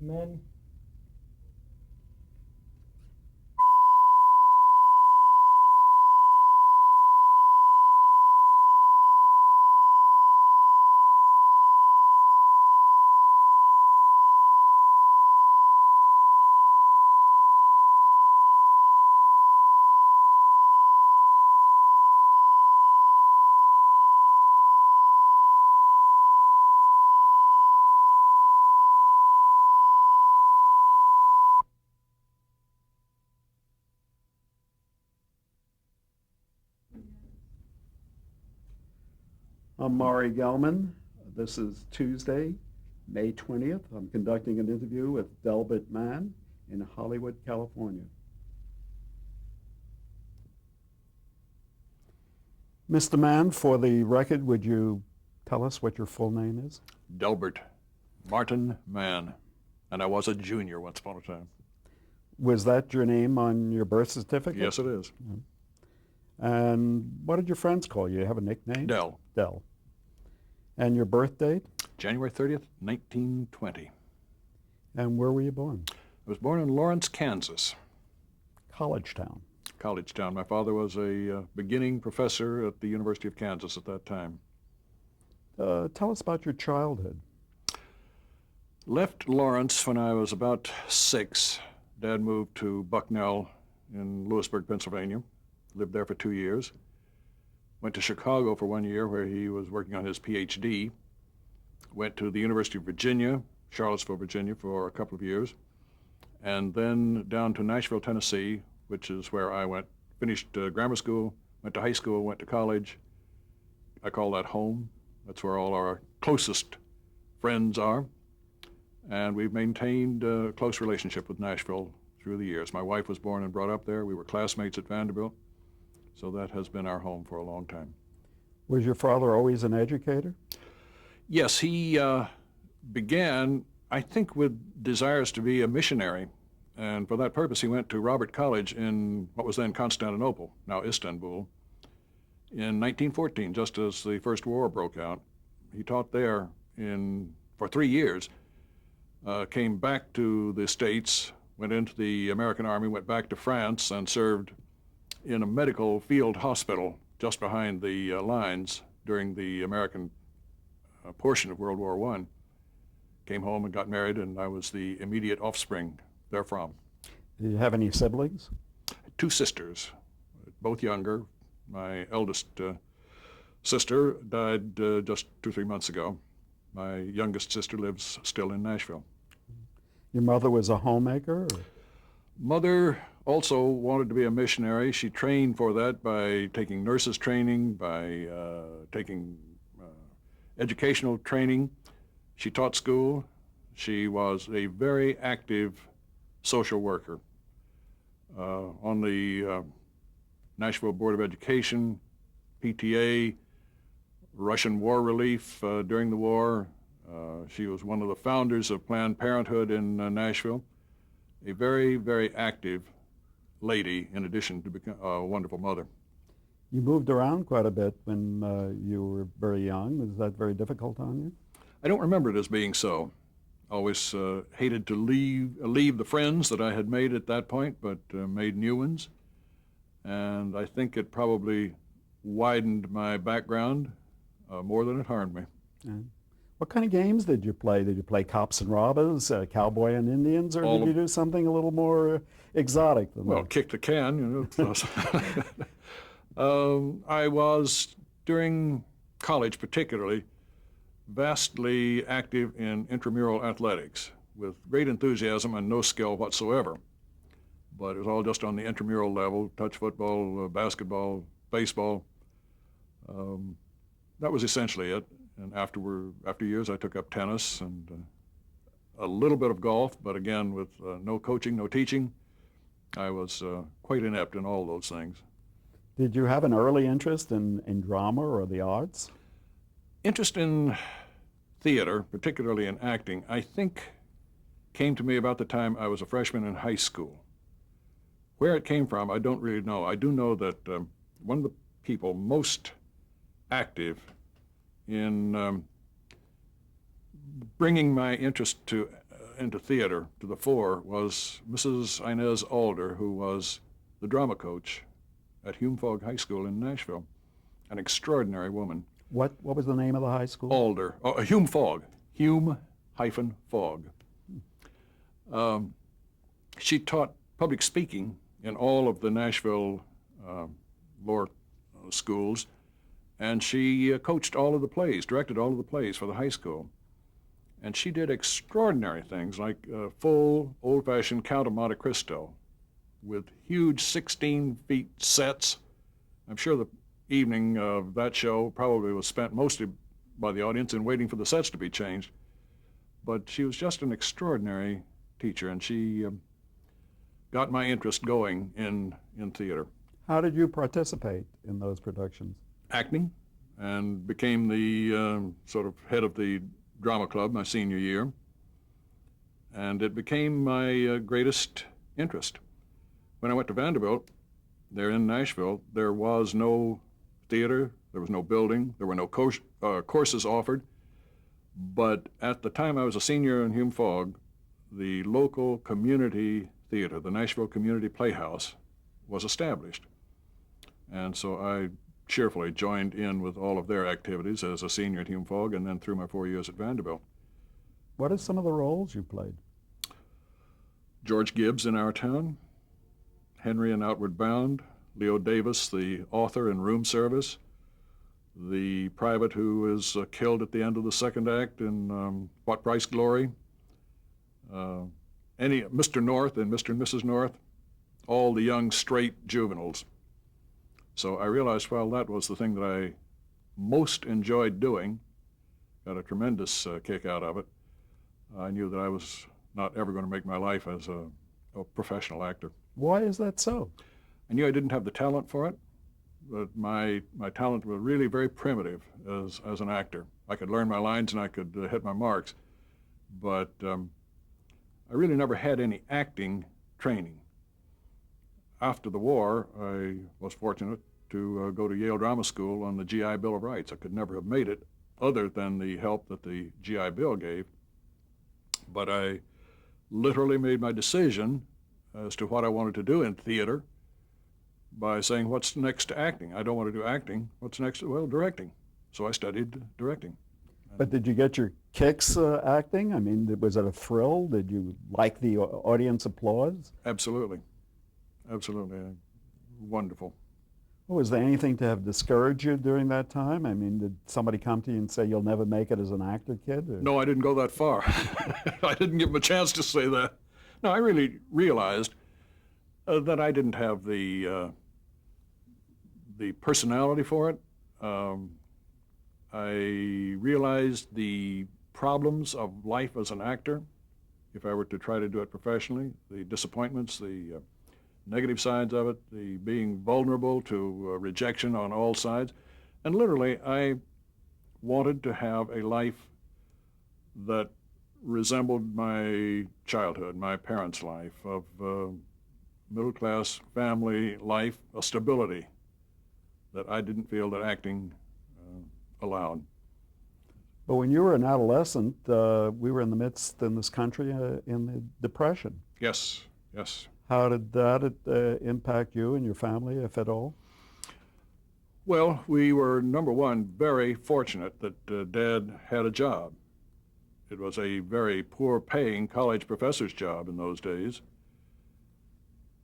Men. I'm Maury Gelman. This is Tuesday, May 20th. I'm conducting an interview with Delbert Mann in Hollywood, California. Mr. Mann, for the record, would you tell us what your full name is? Delbert Martin Mann, and I was a junior once upon a time. Was that your name on your birth certificate? Yes, it is. And what did your friends call you? You have a nickname? Del. Del. And your birth date? January 30th, 1920. And where were you born? I was born in Lawrence, Kansas. College town. College town. My father was a beginning professor at the University of Kansas at that time. Tell us about your childhood. Left Lawrence when I was about 6. Dad moved to Bucknell in Lewisburg, Pennsylvania. Lived there for 2 years. Went to Chicago for 1 year where he was working on his PhD. Went to the University of Virginia, Charlottesville, Virginia for a couple of years. And then down to Nashville, Tennessee, which is where I went, finished grammar school, went to high school, went to college. I call that home. That's where all our closest friends are. And we've maintained a close relationship with Nashville through the years. My wife was born and brought up there. We were classmates at Vanderbilt. So that has been our home for a long time. Was your father always an educator? Yes, he began, I think, with desires to be a missionary. And for that purpose, he went to Robert College in what was then Constantinople, now Istanbul, in 1914, just as the First War broke out. He taught there for 3 years, came back to the States, went into the American Army, went back to France, and served in a medical field hospital just behind the lines during the American portion of World War I. Came home and got married, and I was the immediate offspring therefrom. Did you have any siblings? 2 sisters, both younger. My eldest sister died just 2 or 3 months ago. My youngest sister lives still in Nashville. Your mother was a homemaker? Or? Mother also wanted to be a missionary. She trained for that by taking nurses training, by taking educational training. She taught school. She was a very active social worker on the Nashville Board of Education, PTA, Russian war relief during the war. She was one of the founders of Planned Parenthood in Nashville. A very, very active lady, in addition to become a wonderful mother. You moved around quite a bit when you were very young. Was that very difficult on you? I don't remember it as being so. Always hated to leave the friends that I had made at that point, but made new ones. And I think it probably widened my background more than it harmed me. What kind of games did you play? Did you play cops and robbers, cowboy and Indians, or did you do something a little more exotic than well, that? kick the can, you know. I was, during college particularly, vastly active in intramural athletics with great enthusiasm and no skill whatsoever. But it was all just on the intramural level, touch football, basketball, baseball. That was essentially it. And after years, I took up tennis and a little bit of golf, but again, with no coaching, no teaching, I was quite inept in all those things. Did you have an early interest in drama or the arts? Interest in theater, particularly in acting, I think came to me about the time I was a freshman in high school. Where it came from, I don't really know. I do know that one of the people most active in bringing my interest to into theater to the fore was Mrs. Inez Alder, who was the drama coach at Hume Fogg High School in Nashville, an extraordinary woman. What was the name of the high school? Alder, Hume Fogg, Hume-Fogg. She taught public speaking in all of the Nashville lower schools, and she coached all of the plays, directed all of the plays for the high school. And she did extraordinary things like full old-fashioned Count of Monte Cristo with huge 16-feet sets. I'm sure the evening of that show probably was spent mostly by the audience in waiting for the sets to be changed. But she was just an extraordinary teacher, and she got my interest going in theater. How did you participate in those productions? Acting, and became the sort of head of the drama club my senior year, and it became my greatest interest. When I went to Vanderbilt, there in Nashville, there was no theater, there was no building, there were no courses offered, but at the time I was a senior in Hume Fogg, the local community theater, the Nashville Community Playhouse, was established. And so I cheerfully joined in with all of their activities as a senior at Hume Fogg and then through my 4 years at Vanderbilt. What are some of the roles you played? George Gibbs in Our Town, Henry in Outward Bound, Leo Davis, the author in Room Service, the private who is killed at the end of the second act in What Price Glory, Mr. North and Mr. and Mrs. North, all the young straight juveniles. So I realized, well, that was the thing that I most enjoyed doing, got a tremendous kick out of it. I knew that I was not ever going to make my life as a professional actor. Why is that so? I knew I didn't have the talent for it, but my talent was really very primitive as an actor. I could learn my lines and I could hit my marks, but I really never had any acting training. After the war, I was fortunate to go to Yale Drama School on the GI Bill of Rights. I could never have made it other than the help that the GI Bill gave. But I literally made my decision as to what I wanted to do in theater by saying, what's next to acting? I don't want to do acting. What's next? Well, directing. So I studied directing. But did you get your kicks acting? I mean, was it a thrill? Did you like the audience applause? Absolutely. Absolutely. Wonderful. Well, was there anything to have discouraged you during that time? I mean, did somebody come to you and say, you'll never make it as an actor, kid? Or? No, I didn't go that far. I didn't give them a chance to say that. No, I really realized that I didn't have the personality for it. I realized the problems of life as an actor, if I were to try to do it professionally, the disappointments, the negative sides of it, the being vulnerable to rejection on all sides. And literally, I wanted to have a life that resembled my childhood, my parents' life, of middle-class family life, a stability that I didn't feel that acting allowed. But when you were an adolescent, we were in the midst in this country in the Depression. Yes, yes. How did that impact you and your family, if at all? Well, we were, number one, very fortunate that Dad had a job. It was a very poor-paying college professor's job in those days.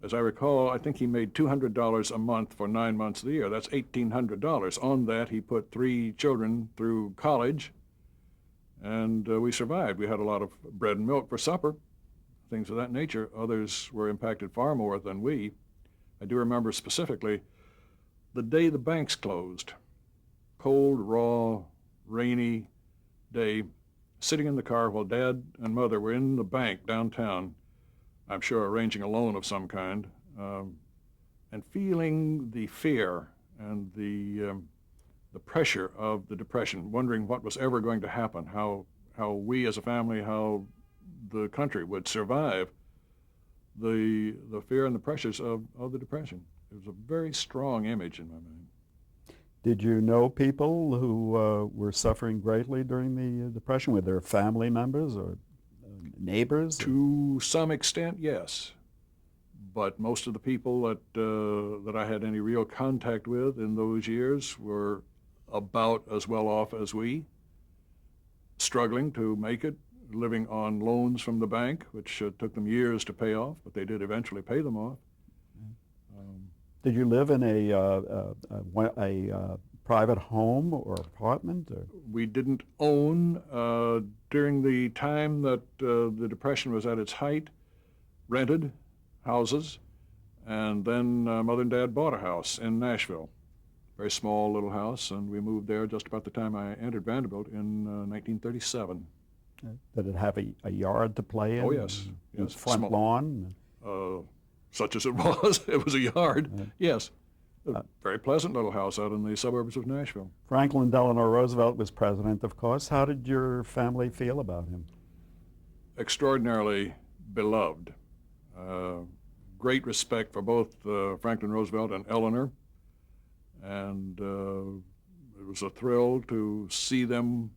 As I recall, I think he made $200 a month for 9 months of the year. That's $1,800. On that, he put 3 children through college, and we survived. We had a lot of bread and milk for supper, things of that nature. Others were impacted far more than we. I do remember specifically the day the banks closed. Cold, raw, rainy day, sitting in the car while Dad and Mother were in the bank downtown, I'm sure arranging a loan of some kind, and feeling the fear and the pressure of the Depression, wondering what was ever going to happen, how we as a family, how the country would survive the fear and the pressures of the Depression. It was a very strong image in my mind. Did you know people who were suffering greatly during the Depression? Were there family members or neighbors? To some extent, yes. But most of the people that I had any real contact with in those years were about as well off as we, struggling to make it, living on loans from the bank, which took them years to pay off, but they did eventually pay them off. Did you live in a private home or apartment? Or? We didn't own. During the time that the Depression was at its height, rented houses, and then Mother and Dad bought a house in Nashville, very small little house, and we moved there just about the time I entered Vanderbilt in 1937. Did it have a yard to play in? Oh, yes. Yes. Front Small. lawn? Such as it was. It was a yard, yes. A very pleasant little house out in the suburbs of Nashville. Franklin Delano Roosevelt was president, of course. How did your family feel about him? Extraordinarily beloved. Great respect for both Franklin Roosevelt and Eleanor, and it was a thrill to see them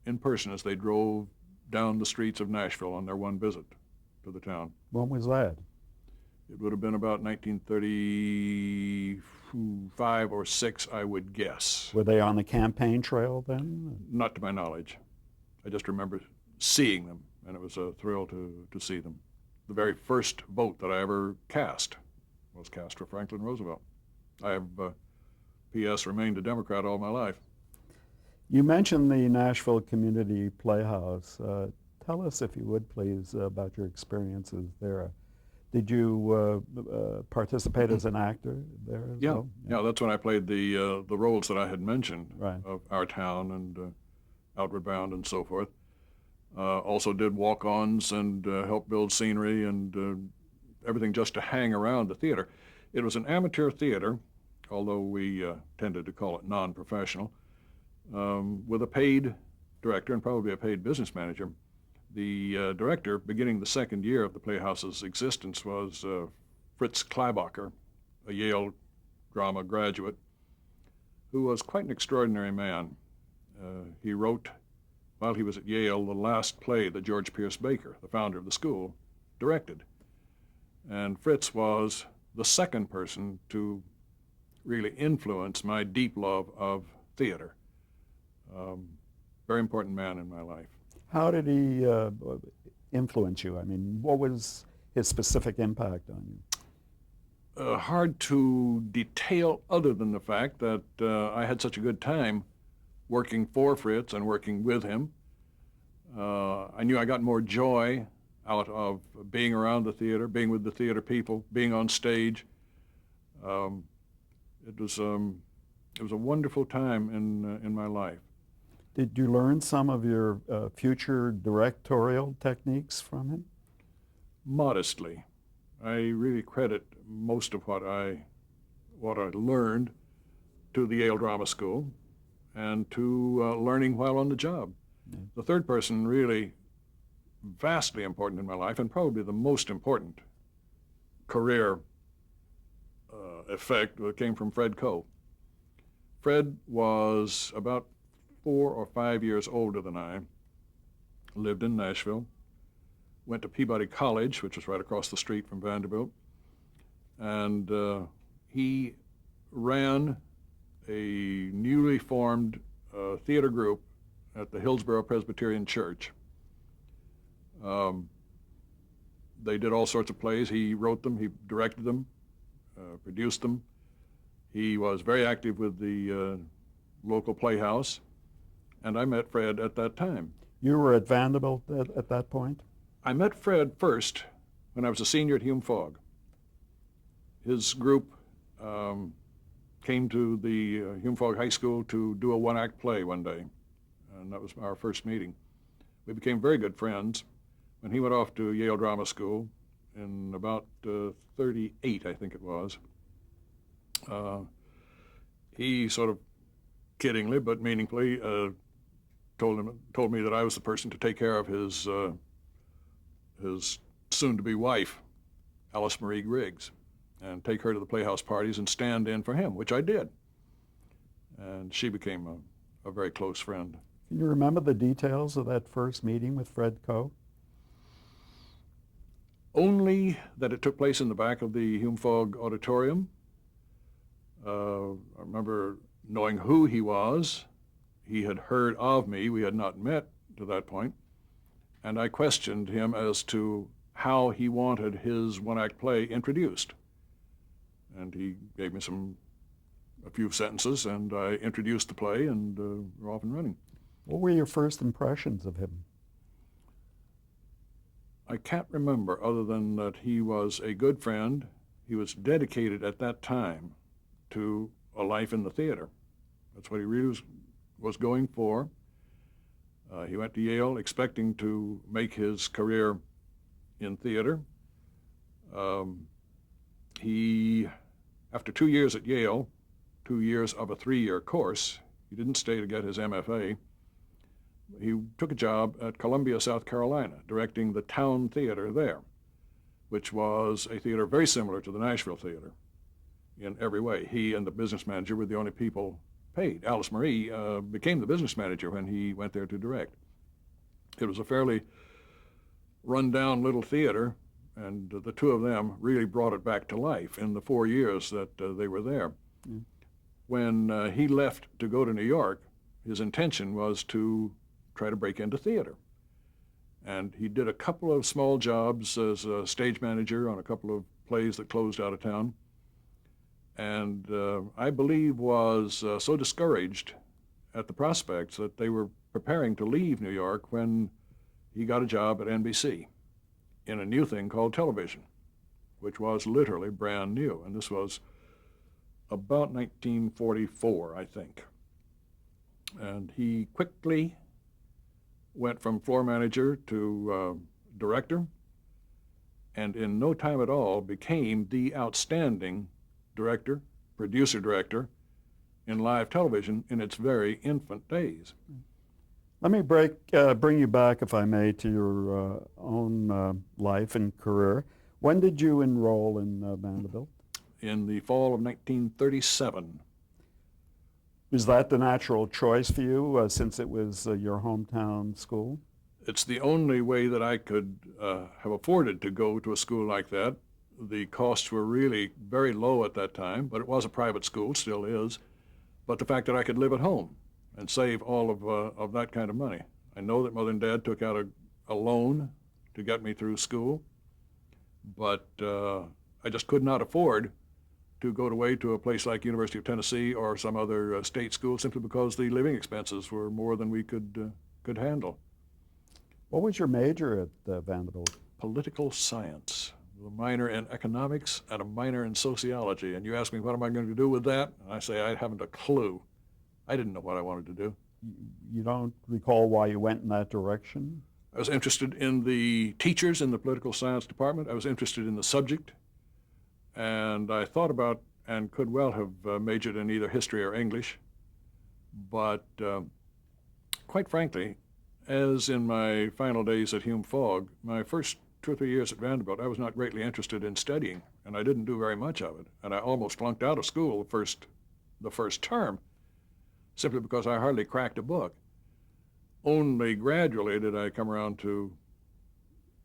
in person as they drove down the streets of Nashville on their one visit to the town. When was that? It would have been about 1935 or 6, I would guess. Were they on the campaign trail then? Not to my knowledge. I just remember seeing them, and it was a thrill to see them. The very first vote that I ever cast was cast for Franklin Roosevelt. I have, P.S., remained a Democrat all my life. You mentioned the Nashville Community Playhouse. Tell us, if you would, please, about your experiences there. Did you participate as an actor there as well? Yeah, that's when I played the roles that I had mentioned, right, of Our Town and Outward Bound and so forth. Also did walk-ons and helped build scenery and everything just to hang around the theater. It was an amateur theater, although we tended to call it non-professional, with a paid director and probably a paid business manager. The director, beginning the second year of the Playhouse's existence, was Fritz Kleibacher, a Yale drama graduate, who was quite an extraordinary man. He wrote, while he was at Yale, the last play that George Pierce Baker, the founder of the school, directed. And Fritz was the second person to really influence my deep love of theater. Very important man in my life. How did he influence you? I mean, what was his specific impact on you? Hard to detail, other than the fact that I had such a good time working for Fritz and working with him. I knew I got more joy out of being around the theater, being with the theater people, being on stage. It was a wonderful time in my life. Did you learn some of your future directorial techniques from him? Modestly. I really credit most of what I learned to the Yale Drama School and to learning while on the job. Yeah. The third person really vastly important in my life, and probably the most important career effect came from Fred Coe. Fred was about 4 or 5 years older than I, lived in Nashville, went to Peabody College, which was right across the street from Vanderbilt, and he ran a newly formed theater group at the Hillsborough Presbyterian Church. They did all sorts of plays. He wrote them, he directed them, produced them. He was very active with the local playhouse, and I met Fred at that time. You were at Vanderbilt at that point? I met Fred first when I was a senior at Hume Fogg. His group came to the Hume Fogg High School to do a one-act play one day, and that was our first meeting. We became very good friends. When he went off to Yale Drama School in about 38, I think it was, he sort of kiddingly but meaningfully told me that I was the person to take care of his soon-to-be wife, Alice Marie Griggs, and take her to the Playhouse parties and stand in for him, which I did. And she became a very close friend. Can you remember the details of that first meeting with Fred Coe? only that it took place in the back of the Hume Fogg Auditorium. I remember knowing who he was. He had heard of me. We had not met to that point. And I questioned him as to how he wanted his one-act play introduced. And he gave me a few sentences, and I introduced the play, and we're off and running. What were your first impressions of him? I can't remember, other than that he was a good friend. He was dedicated at that time to a life in the theater. That's what he really was going for. He went to Yale expecting to make his career in theater. After 2 years at Yale, 2 years of a 3-year course, he didn't stay to get his MFA. He took a job at Columbia, South Carolina, directing the town theater there, which was a theater very similar to the Nashville Theater in every way. He and the business manager were the only people paid. Alice Marie became the business manager when he went there to direct. It was a fairly run-down little theater, and the two of them really brought it back to life in the 4 years that they were there. Mm. When he left to go to New York, his intention was to try to break into theater. And he did a couple of small jobs as a stage manager on a couple of plays that closed out of town. And I believe was so discouraged at the prospects that they were preparing to leave New York when he got a job at NBC in a new thing called television, which was literally brand new. And this was about 1944, I think. And he quickly went from floor manager to director, and in no time at all became the outstanding director, producer-director in live television in its very infant days. Let me bring you back, if I may, to your own life and career. When did you enroll in Vanderbilt? In the fall of 1937. Was that the natural choice for you, since it was your hometown school? It's the only way that I could have afforded to go to a school like that. The costs were really very low at that time, but it was a private school, still is. But the fact that I could live at home and save all of that kind of money. I know that Mother and Dad took out a loan to get me through school, but I just could not afford to go away to a place like University of Tennessee or some other state school simply because the living expenses were more than we could handle. What was your major at Vanderbilt? Political science, a minor in economics and a minor in sociology. And you ask me, what am I going to do with that? And I say, I haven't a clue. I didn't know what I wanted to do. You don't recall why you went in that direction? I was interested in the teachers in the political science department. I was interested in the subject. And I thought about and could well have majored in either history or English. But quite frankly, as in my final days at Hume Fogg, my first 2 or 3 years at Vanderbilt, I was not greatly interested in studying, and I didn't do very much of it. And I almost flunked out of school the first term, simply because I hardly cracked a book. Only gradually did I come around to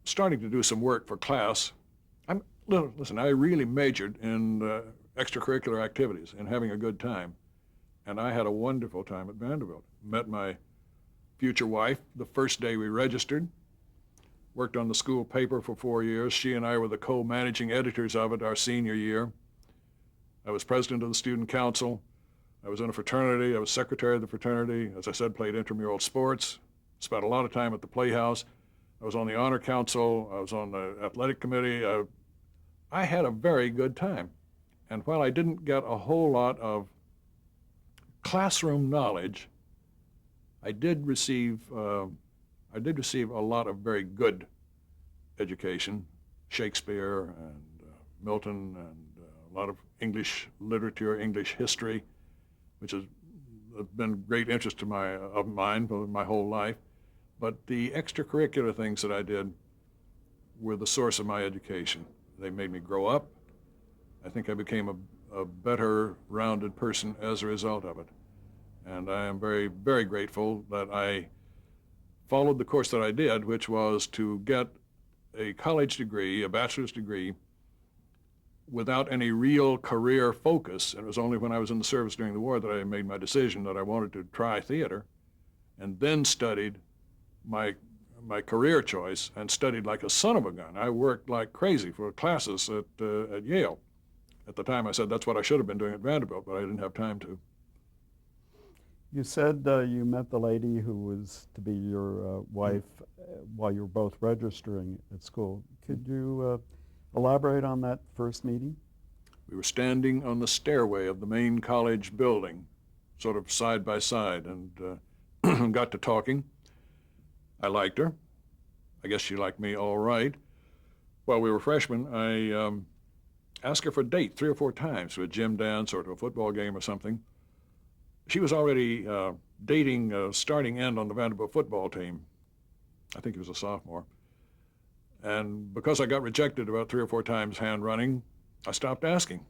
starting to do some work for class. Listen, I really majored in extracurricular activities and having a good time. And I had a wonderful time at Vanderbilt. Met my future wife the first day we registered. Worked on the school paper for 4 years. She and I were the co-managing editors of it our senior year. I was president of the student council. I was in a fraternity. I was secretary of the fraternity. As I said, played intramural sports. Spent a lot of time at the Playhouse. I was on the honor council. I was on the athletic committee. I had a very good time. And while I didn't get a whole lot of classroom knowledge, I did receive a lot of very good education, Shakespeare and Milton, and a lot of English literature, English history, which has been great interest of mine for my whole life. But the extracurricular things that I did were the source of my education. They made me grow up. I think I became a better rounded person as a result of it. And I am very, very grateful that I followed the course that I did, which was to get a college degree, a bachelor's degree, without any real career focus. And it was only when I was in the service during the war that I made my decision that I wanted to try theater, and then studied my career choice and studied like a son of a gun. I worked like crazy for classes at Yale. At the time, I said that's what I should have been doing at Vanderbilt, but I didn't have time to. You said you met the lady who was to be your wife while you were both registering at school. Could you elaborate on that first meeting? We were standing on the stairway of the main college building, sort of side by side, and got to talking. I liked her. I guess she liked me all right. While we were freshmen, I asked her for a date 3 or 4 times to a gym dance or to a football game or something. She was already dating a starting end on the Vanderbilt football team. I think he was a sophomore. And because I got rejected about 3 or 4 times hand running, I stopped asking.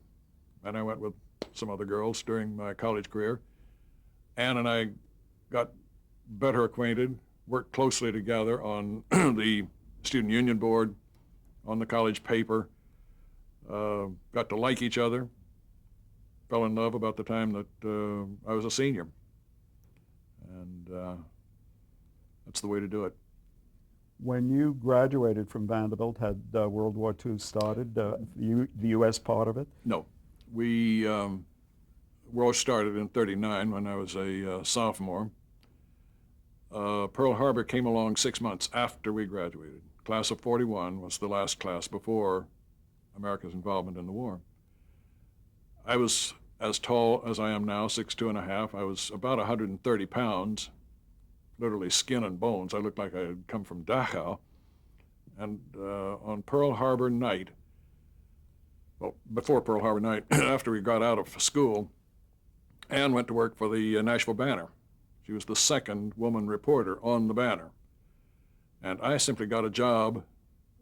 And I went with some other girls during my college career. Ann and I got better acquainted, worked closely together on the student union board, on the college paper, got to like each other, fell in love about the time that I was a senior. And that's the way to do it. When you graduated from Vanderbilt, had World War II started, the U.S. part of it? No. War started in '39 when I was a sophomore. Pearl Harbor came along 6 months after we graduated. Class of '41 was the last class before America's involvement in the war. I was as tall as I am now, 6'2½". I was about 130 pounds, literally skin and bones. I looked like I had come from Dachau. And on Pearl Harbor night, well, before Pearl Harbor night, after we got out of school, Ann went to work for the Nashville Banner. She was the second woman reporter on the Banner. And I simply got a job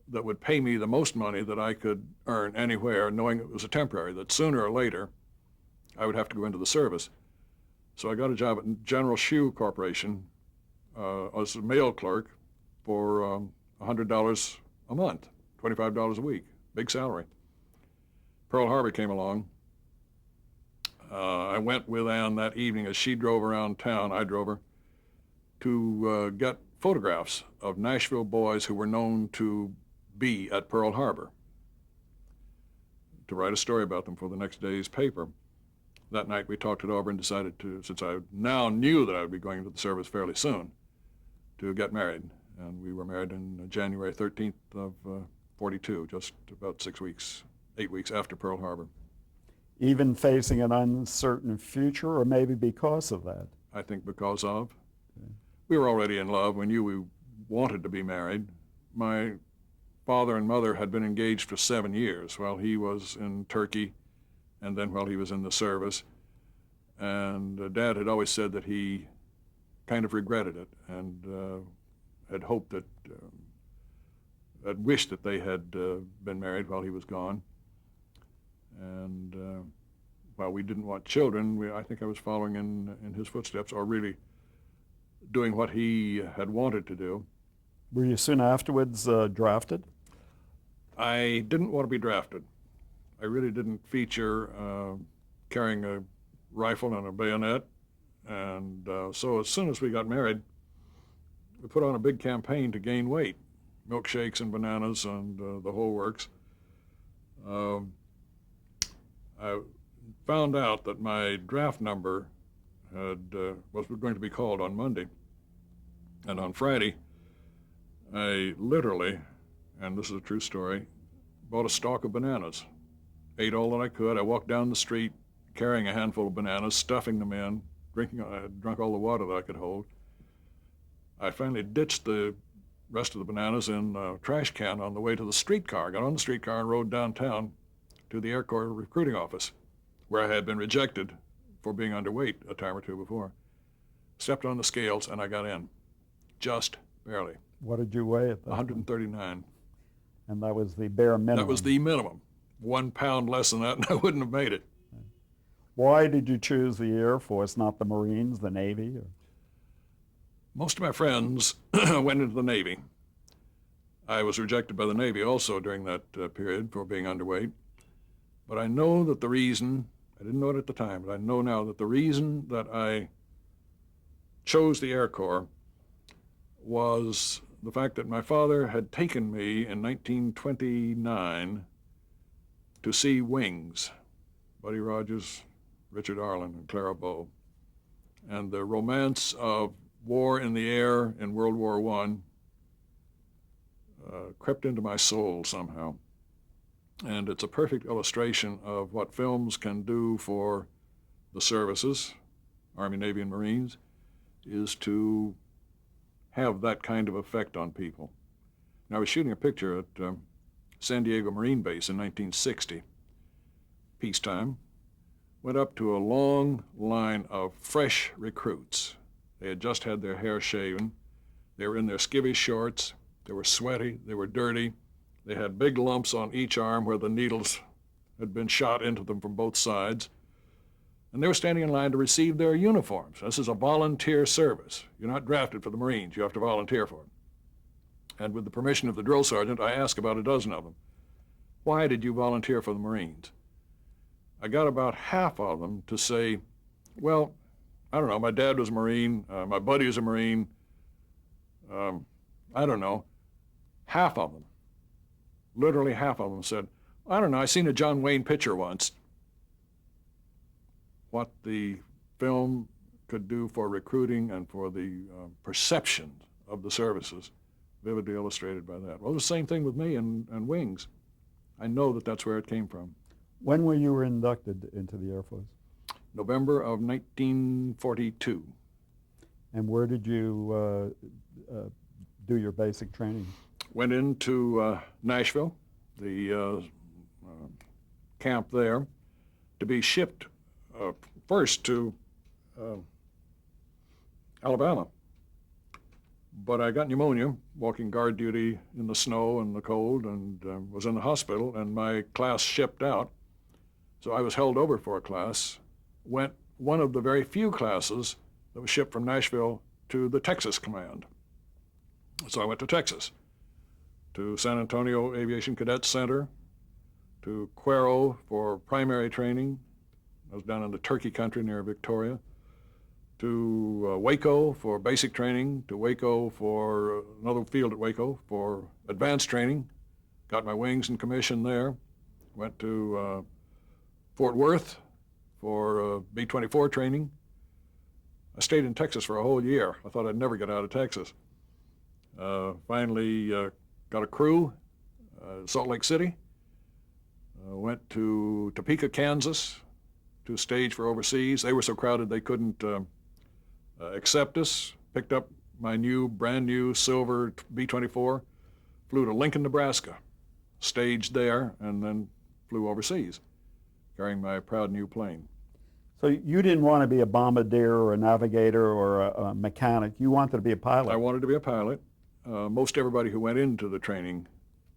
that would pay me the most money that I could earn anywhere, knowing it was a temporary, that sooner or later I would have to go into the service. So I got a job at General Shoe Corporation as a mail clerk for $100 a month, $25 a week, big salary. Pearl Harbor came along. I went with Ann that evening as she drove around town, I drove her, to get photographs of Nashville boys who were known to be at Pearl Harbor, to write a story about them for the next day's paper. That night we talked it over and decided to, since I now knew that I would be going into the service fairly soon, to get married. And we were married on January 13th of '42, just about 8 weeks after Pearl Harbor. Even facing an uncertain future, or maybe because of that? I think because of. Okay. We were already in love. We knew we wanted to be married. My father and mother had been engaged for 7 years while he was in Turkey and then while he was in the service. And Dad had always said that he kind of regretted it and had hoped that, had wished that they had been married while he was gone. And while we didn't want children, I think I was following in his footsteps, or really doing what he had wanted to do. Were you soon afterwards drafted? I didn't want to be drafted. I really didn't feature carrying a rifle and a bayonet. And so as soon as we got married, we put on a big campaign to gain weight, milkshakes and bananas and the whole works. I found out that my draft number was going to be called on Monday. And on Friday, I literally, and this is a true story, bought a stalk of bananas, ate all that I could. I walked down the street carrying a handful of bananas, stuffing them in, I had drunk all the water that I could hold. I finally ditched the rest of the bananas in a trash can on the way to the streetcar. I got on the streetcar and rode downtown to the Air Corps recruiting office, where I had been rejected for being underweight a time or two before. Stepped on the scales and I got in, just barely. What did you weigh at that 139. And that was the bare minimum? That was the minimum. 1 pound less than that and I wouldn't have made it. Why did you choose the Air Force, not the Marines, the Navy? Or? Most of my friends went into the Navy. I was rejected by the Navy also during that period for being underweight. But I know that the reason, I didn't know it at the time, but I know now that the reason that I chose the Air Corps was the fact that my father had taken me in 1929 to see Wings, Buddy Rogers, Richard Arlen, and Clara Bow. And the romance of war in the air in World War I crept into my soul somehow. And it's a perfect illustration of what films can do for the services, Army, Navy, and Marines, is to have that kind of effect on people. And I was shooting a picture at San Diego Marine Base in 1960, peacetime. Went up to a long line of fresh recruits. They had just had their hair shaven. They were in their skivvy shorts. They were sweaty. They were dirty. They had big lumps on each arm where the needles had been shot into them from both sides. And they were standing in line to receive their uniforms. This is a volunteer service. You're not drafted for the Marines. You have to volunteer for it. And with the permission of the drill sergeant, I asked about a dozen of them, why did you volunteer for the Marines? I got about half of them to say, well, I don't know, my dad was a Marine, my buddy is a Marine, I don't know. Half of them, literally half of them said, I don't know, I seen a John Wayne picture once. What the film could do for recruiting and for the perception of the services, vividly illustrated by that. Well, the same thing with me and Wings. I know that that's where it came from. When were you inducted into the Air Force? November of 1942. And where did you do your basic training? Went into Nashville, the camp there, to be shipped first to Alabama. But I got pneumonia walking guard duty in the snow and the cold, and was in the hospital, and my class shipped out. So I was held over for a class, went one of the very few classes that was shipped from Nashville to the Texas Command. So I went to Texas, to San Antonio Aviation Cadet Center, to Cuero for primary training. I was down in the Turkey country near Victoria, to Waco for basic training, to Waco for another field at Waco for advanced training. Got my wings and commission there. Went to Fort Worth for B-24 training. I stayed in Texas for a whole year. I thought I'd never get out of Texas. Finally got a crew, Salt Lake City. Went to Topeka, Kansas, to stage for overseas. They were so crowded they couldn't accept us. Picked up my brand new silver B-24, flew to Lincoln, Nebraska, staged there, and then flew overseas, carrying my proud new plane. So you didn't want to be a bombardier or a navigator or a mechanic. You wanted to be a pilot. I wanted to be a pilot. Most everybody who went into the training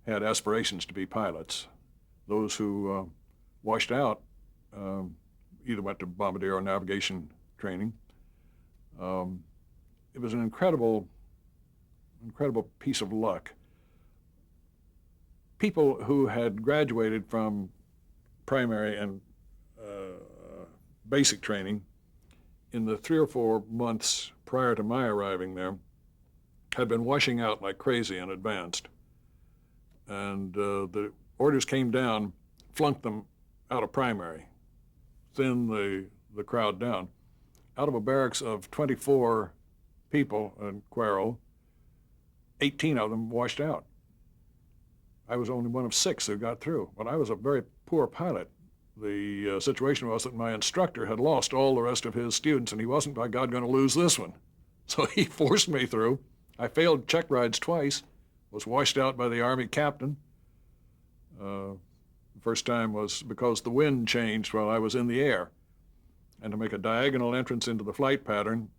had aspirations to be pilots. Those who washed out either went to bombardier or navigation training. It was an incredible piece of luck. People who had graduated from primary and basic training in the 3 or 4 months prior to my arriving there had been washing out like crazy in advanced. And the orders came down, flunked them out of primary, thinned the crowd down. Out of a barracks of 24 people in Cuero, 18 of them washed out. I was only one of 6 who got through, but I was a very poor pilot. The situation was that my instructor had lost all the rest of his students, and he wasn't, by God, going to lose this one. So he forced me through. I failed check rides twice, was washed out by the Army captain. The first time was because the wind changed while I was in the air. And to make a diagonal entrance into the flight pattern,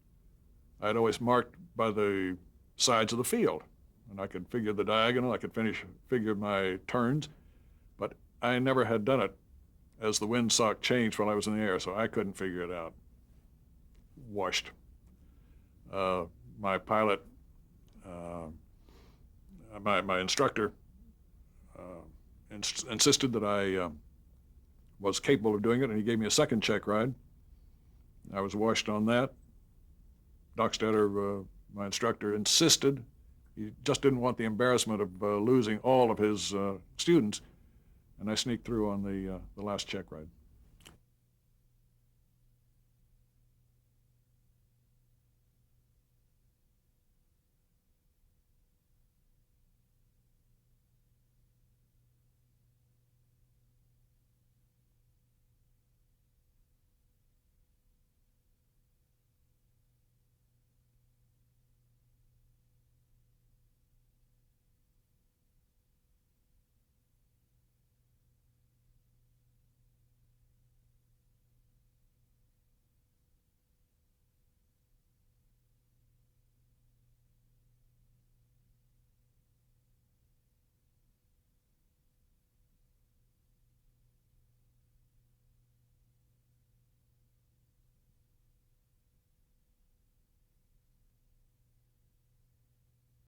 I'd always marked by the sides of the field. And I could figure the diagonal, I could figure my turns, but I never had done it as the wind sock changed while I was in the air, so I couldn't figure it out. Washed. My pilot, my instructor insisted that I was capable of doing it, and he gave me a second check ride. I was washed on that. Dockstader, my instructor, insisted. He just didn't want the embarrassment of losing all of his students, and I sneaked through on the last check ride.